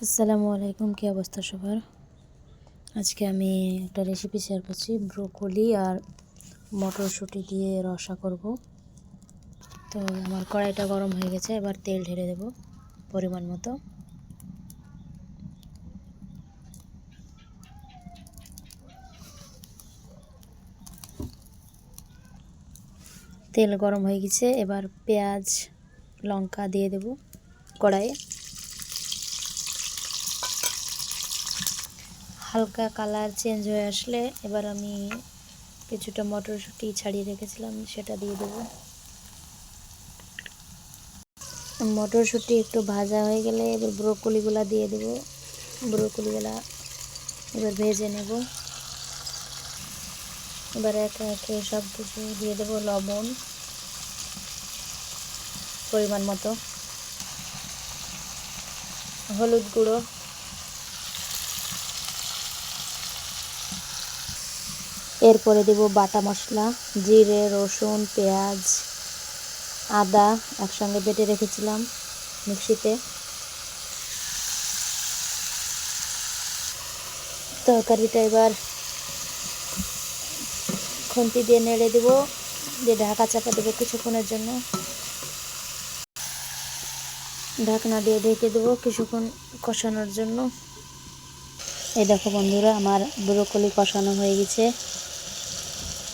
আসসালামু আলাইকুম, কি অবস্থা সবার? আজকে আমি একটা রেসিপি শেয়ার করছি, ব্রোকলি আর মটরশুঁটি দিয়ে রসা করব। তো আমার কড়াইটা গরম হয়ে গেছে, এবার তেল ঢেলে দেব পরিমাণ মতো। তেল গরম হয়ে গেছে, এবার পেঁয়াজ লঙ্কা দিয়ে দেব কড়াইয়ে। হালকা কালার চেঞ্জ হয়ে আসলে এবার আমি কিছুটা মটরশুঁটি ছাড়িয়ে রেখেছিলাম সেটা দিয়ে দেব। মটরশুঁটি একটু ভাজা হয়ে গেলে এবার ব্রোকলিগুলো দিয়ে দেব। ব্রোকলিগুলা এবার ভেজে নেব। এবার একে একে সব কিছু দিয়ে দেব, লবণ পরিমাণ মতো, হলুদ গুঁড়ো, এরপরে দেব বাটা মশলা, জিরে, রসুন, পেঁয়াজ, আদা একসঙ্গে বেটে রেখেছিলাম মিক্সিতে। তরকারিটা এবার খুন্তি দিয়ে নেড়ে দেব, দিয়ে ঢাকা চাপা দেবো কিছুক্ষণের জন্য। ঢাকনা দিয়ে ঢেকে দেবো কিছুক্ষণ কষানোর জন্য। এই দেখো বন্ধুরা, আমার ব্রোকলি কষানো হয়ে গেছে।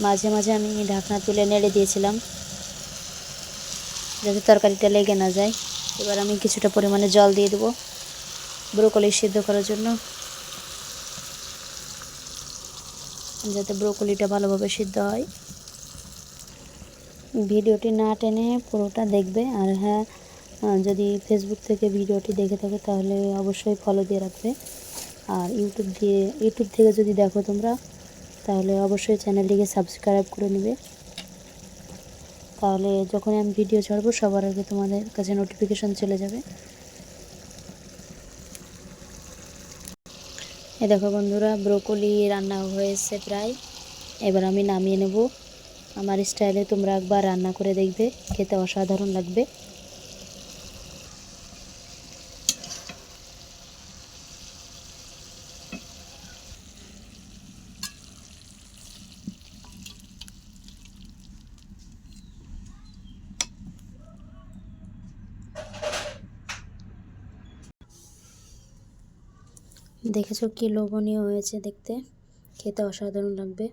মাঝে মাঝে আমি ঢাকনা তুলে নেড়ে দিয়েছিলাম যাতে তরকারিটা লেগে না যায়। এবার আমি কিছুটা পরিমাণে জল দিয়ে দেবো ব্রোকলি সিদ্ধ করার জন্য, যাতে ব্রোকলিটা ভালোভাবে সিদ্ধ হয়। ভিডিওটি না টেনে পুরোটা দেখবে। আর হ্যাঁ, যদি ফেসবুক থেকে ভিডিওটি দেখে থাকো তাহলে অবশ্যই ফলো দিয়ে রাখবে। আর ইউটিউব থেকে যদি দেখো তোমরা তাহলে অবশ্যই চ্যানেলটিকে সাবস্ক্রাইব করে নেবে। তাহলে যখন আমি ভিডিও ছাড়বো সবার আগে তোমাদের কাছে নোটিফিকেশন চলে যাবে। এ দেখো বন্ধুরা, ব্রোকলি রান্না হয়েছে প্রায়। এবার আমি নামিয়ে নেব। আমার স্টাইলে তোমরা একবার রান্না করে দেখবে, খেতে অসাধারণ লাগবে। দেখেছো কি লোভনীয় হয়েছে দেখতে, খেতে অসাধারণ লাগবে।